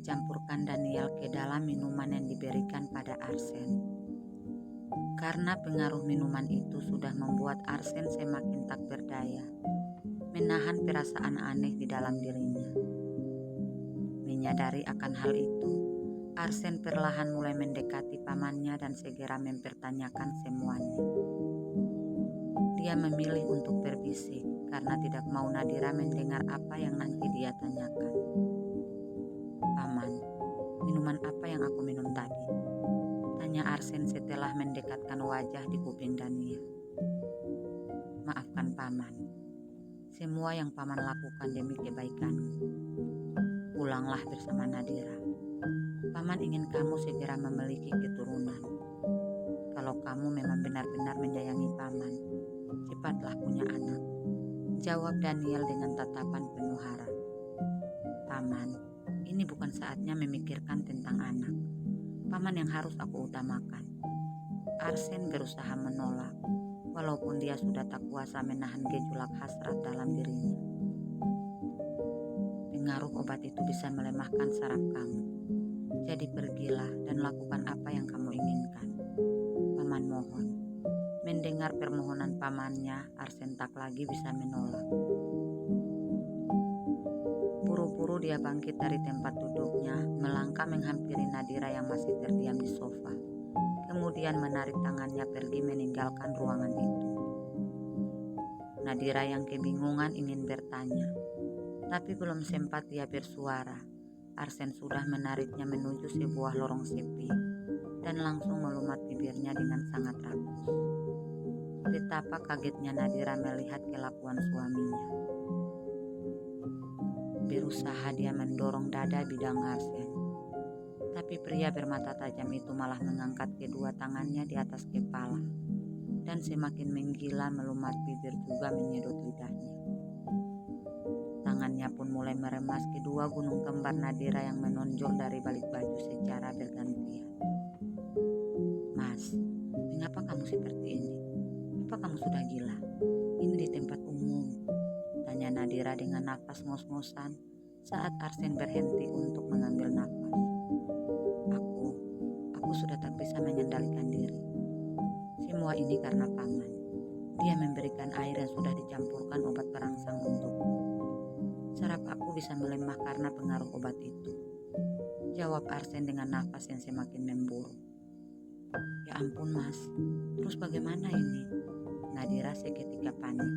dicampurkan Daniel ke dalam minuman yang diberikan pada Arsen. Karena pengaruh minuman itu sudah membuat Arsen semakin tak berdaya, menahan perasaan aneh di dalam dirinya. Menyadari akan hal itu, Arsen perlahan mulai mendekati pamannya dan segera mempertanyakan semuanya. Dia memilih untuk berbisik karena tidak mau Nadira mendengar apa yang nanti dia tanyakan. "Paman, minuman apa yang aku minum tadi?" tanya Arsen setelah mendekatkan wajah di kuping Daniel. "Maafkan Paman, semua yang Paman lakukan demi kebaikanmu. Pulanglah bersama Nadira. Paman ingin kamu segera memiliki keturunan. Kalau kamu memang benar-benar menyayangi Paman, cepatlah punya anak," jawab Daniel dengan tatapan penuh harap. "Paman, ini bukan saatnya memikirkan tentang anak. Paman yang harus aku utamakan." Arsen berusaha menolak, walaupun dia sudah tak kuasa menahan gejolak hasrat dalam dirinya. "Pengaruh obat itu bisa melemahkan saraf kamu. Jadi pergilah dan lakukan apa yang kamu inginkan. Paman mohon." Mendengar permohonan pamannya, Arsen tak lagi bisa menolak. Buru-buru dia bangkit dari tempat duduknya, melangkah menghampiri Nadira yang masih terdiam di sofa. Kemudian menarik tangannya pergi meninggalkan ruangan itu. Nadira yang kebingungan ingin bertanya, tapi belum sempat dia bersuara, Arsen sudah menariknya menuju sebuah lorong sepi dan langsung melumat bibirnya dengan sangat rakus. Betapa kagetnya Nadira melihat kelakuan suaminya. Berusaha dia mendorong dada bidang Arsen, tapi pria bermata tajam itu malah mengangkat kedua tangannya di atas kepala dan semakin menggila melumat bibir juga menyedot lidahnya. Tangannya pun mulai meremas kedua gunung kembar Nadira yang menonjol dari balik baju secara bergantian. "Mas, mengapa kamu seperti ini? Apa kamu sudah gila? Ini di tempat umum," tanya Nadira dengan nafas ngos-ngosan saat Arsen berhenti untuk mengambil nafas. Aku sudah tak bisa mengendalikan diri. Semua ini karena Paman. Dia memberikan air yang sudah dicampurkan obat perangsang untukku. Saraf aku bisa melemah karena pengaruh obat itu," jawab Arsen dengan nafas yang semakin memburuk. "Ya ampun Mas, terus bagaimana ini?" Nadira seketika panik.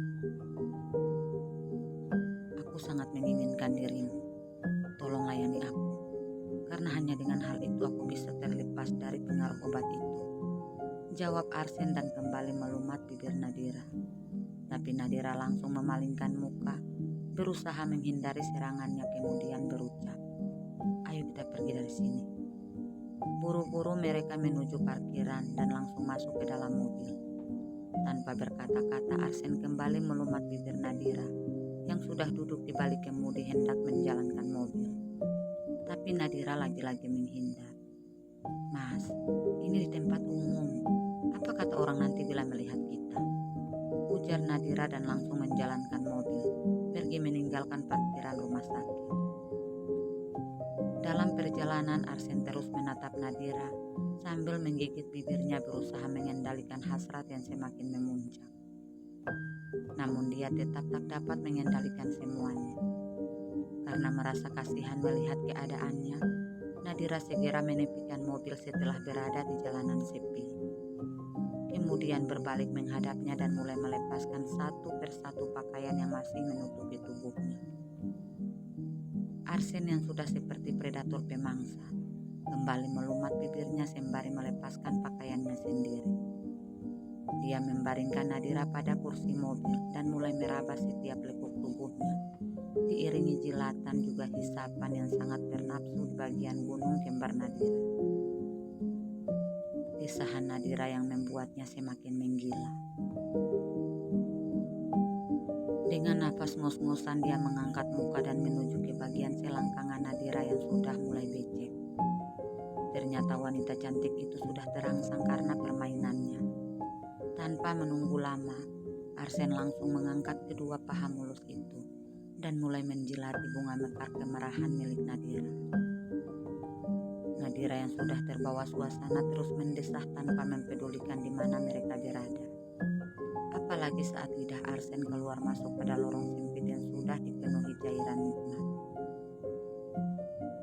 "Aku sangat menginginkan dirimu. Tolong layani aku, karena hanya dengan hal itu aku bisa terlepas dari pengaruh obat itu," jawab Arsen dan kembali melumat bibir Nadira. Tapi Nadira langsung memalingkan muka, berusaha menghindari serangannya, kemudian berucap, "Ayo kita pergi dari sini." Buru-buru mereka menuju parkiran dan langsung masuk ke dalam mobil. Tanpa berkata-kata, Arsen kembali melumat bibir Nadira yang sudah duduk di balik kemudi hendak menjalankan mobil. Tapi Nadira lagi-lagi menghindar. "Mas, ini di tempat umum. Apa kata orang nanti bila melihat kita?" ujar Nadira dan langsung menjalankan mobil, pergi meninggalkan parkiran rumah sakit. Dalam perjalanan, Arsen terus menatap Nadira sambil menggigit bibirnya berusaha mengendalikan hasrat yang semakin memuncak. Namun dia tetap tak dapat mengendalikan semuanya. Karena merasa kasihan melihat keadaannya, Nadira segera menepikan mobil setelah berada di jalanan sepi. Kemudian berbalik menghadapnya dan mulai melepaskan satu persatu pakaian yang masih menutupi tubuhnya. Arsen yang sudah seperti predator pemangsa kembali melumat bibirnya sembari melepaskan pakaiannya sendiri. Dia membaringkan Nadira pada kursi mobil dan mulai meraba setiap lekuk tubuhnya, diiringi jilatan juga hisapan yang sangat bernafsu di bagian gunung kembar Nadira. Desahan Nadira yang membuatnya semakin menggila. Dengan nafas ngos-ngosan dia mengangkat muka dan menuju ke bagian selangkangan Nadira yang sudah mulai becek. Ternyata wanita cantik itu sudah terangsang karena permainannya. Tanpa menunggu lama, Arsen langsung mengangkat kedua paha mulus itu dan mulai menjilati bunga mekar kemerahan milik Nadira. Nadira yang sudah terbawa suasana terus mendesah tanpa mempedulikan di mana mereka berada. Apalagi saat lidah Arsen keluar masuk pada lorong sempit yang sudah dipenuhi cairan nikmat.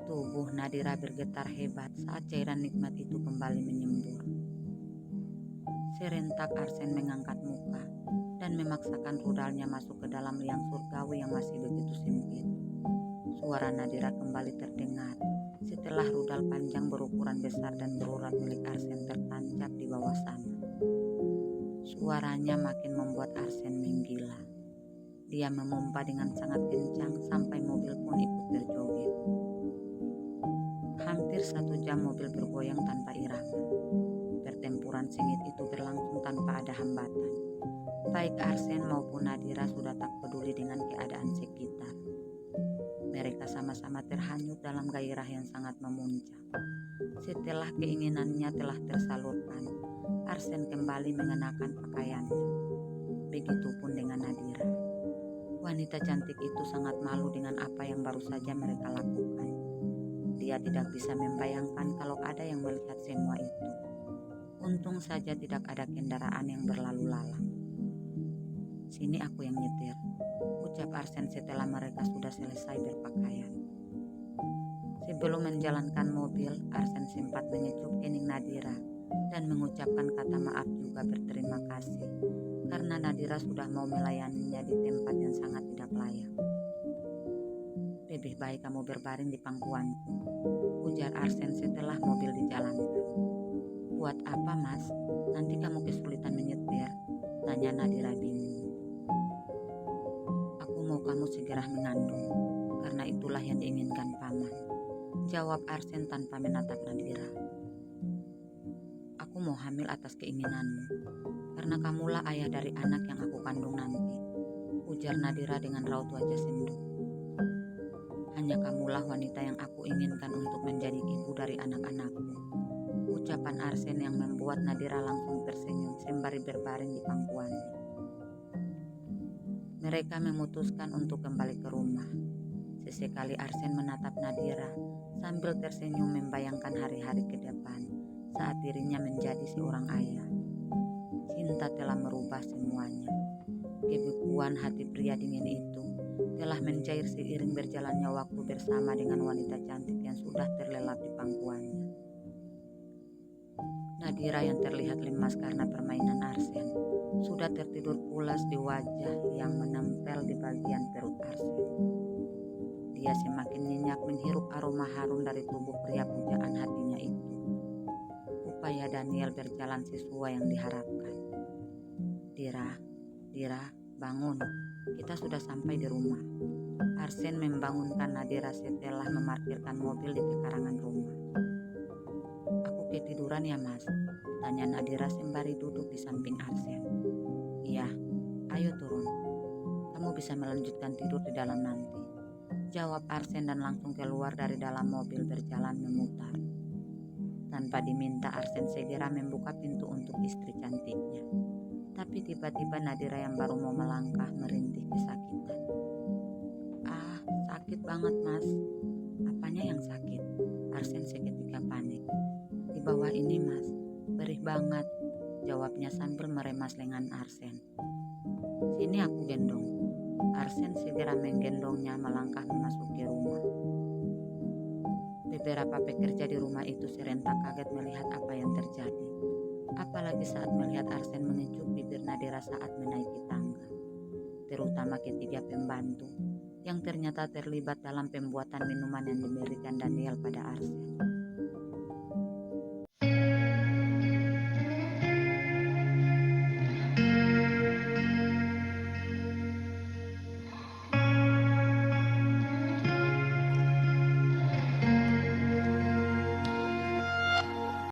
Tubuh Nadira bergetar hebat saat cairan nikmat itu kembali menyembur. Serentak Arsen mengangkat muka dan memaksakan rudalnya masuk ke dalam liang surgawi yang masih begitu sempit. Suara Nadira kembali terdengar setelah rudal panjang berukuran besar dan berurat milik Arsen tertancap di bawah sana. Suaranya makin membuat Arsen menggila. Dia memompa dengan sangat kencang sampai mobil pun ikut berjoget. Hampir 1 jam mobil bergoyang tanpa irama. Pertempuran sengit itu berlangsung tanpa ada hambatan. Baik Arsen maupun Nadira sudah tak peduli dengan keadaan sekitar. Mereka sama-sama terhanyut dalam gairah yang sangat memuncak. Setelah keinginannya telah tersalurkan, Arsen kembali mengenakan pakaiannya. Begitupun dengan Nadira. Wanita cantik itu sangat malu dengan apa yang baru saja mereka lakukan. Dia tidak bisa membayangkan kalau ada yang melihat semua itu. Untung saja tidak ada kendaraan yang berlalu lalang. "Sini aku yang nyetir," ucap Arsen setelah mereka sudah selesai berpakaian. Sebelum menjalankan mobil, Arsen sempat menyecup kening Nadira dan mengucapkan kata maaf juga berterima kasih karena Nadira sudah mau melayaninya di tempat yang sangat tidak layak. "Lebih baik kamu berbaring di pangkuanku," ujar Arsen setelah mobil dijalankan. "Buat apa, Mas? Nanti kamu kesulitan menyetir," tanya Nadira bingung. "Aku mau kamu segera mengandung, karena itulah yang diinginkan Paman," jawab Arsen tanpa menatap Nadira. "Aku mau hamil atas keinginanmu, karena kamulah ayah dari anak yang aku kandung nanti," ujar Nadira dengan raut wajah sendu. "Hanya kamulah wanita yang aku inginkan untuk menjadi ibu dari anak-anakku," ucapan Arsen yang membuat Nadira langsung tersenyum sembari berbaring di pangkuannya. Mereka memutuskan untuk kembali ke rumah. Sesekali Arsen menatap Nadira sambil tersenyum membayangkan hari-hari ke depan saat dirinya menjadi seorang ayah. Cinta telah merubah semuanya. Kebekuan hati pria dingin itu telah mencair seiring berjalannya waktu bersama dengan wanita cantik yang sudah terlelap di pangkuannya. Nadira yang terlihat lemas karena permainan Arsen sudah tertidur pulas di wajah yang menempel di bagian perut Arsen. Dia semakin nyenyak menghirup aroma harum dari tubuh pria pujaan hatinya itu. Upaya Daniel berjalan sesuai yang diharapkan. Dira, bangun. Kita sudah sampai di rumah." Arsen membangunkan Nadira setelah memarkirkan mobil di pekarangan rumah. "Aku ketiduran ya, Mas?" tanya Nadira sembari duduk di samping Arsen. "Iya, ayo turun. Kamu bisa melanjutkan tidur di dalam nanti," jawab Arsen dan langsung keluar dari dalam mobil berjalan memutar. Tanpa diminta, Arsen segera membuka pintu untuk istri cantiknya. Tapi tiba-tiba Nadira yang baru mau melangkah merintih kesakitan. "Ah, sakit banget, Mas." "Apanya yang sakit?" Arsen seketika panik. "Di bawah ini, Mas. Perih banget," jawabnya sambil meremas lengan Arsen. "Sini aku gendong." Arsen segera menggendongnya melangkah memasuki rumah. Beberapa pekerja di rumah itu serentak kaget melihat apa yang terjadi. Apalagi saat melihat Arsen mengecup bibir Nadira saat menaiki tangga. Terutama ketiga pembantu yang ternyata terlibat dalam pembuatan minuman yang diberikan Daniel pada Arsen.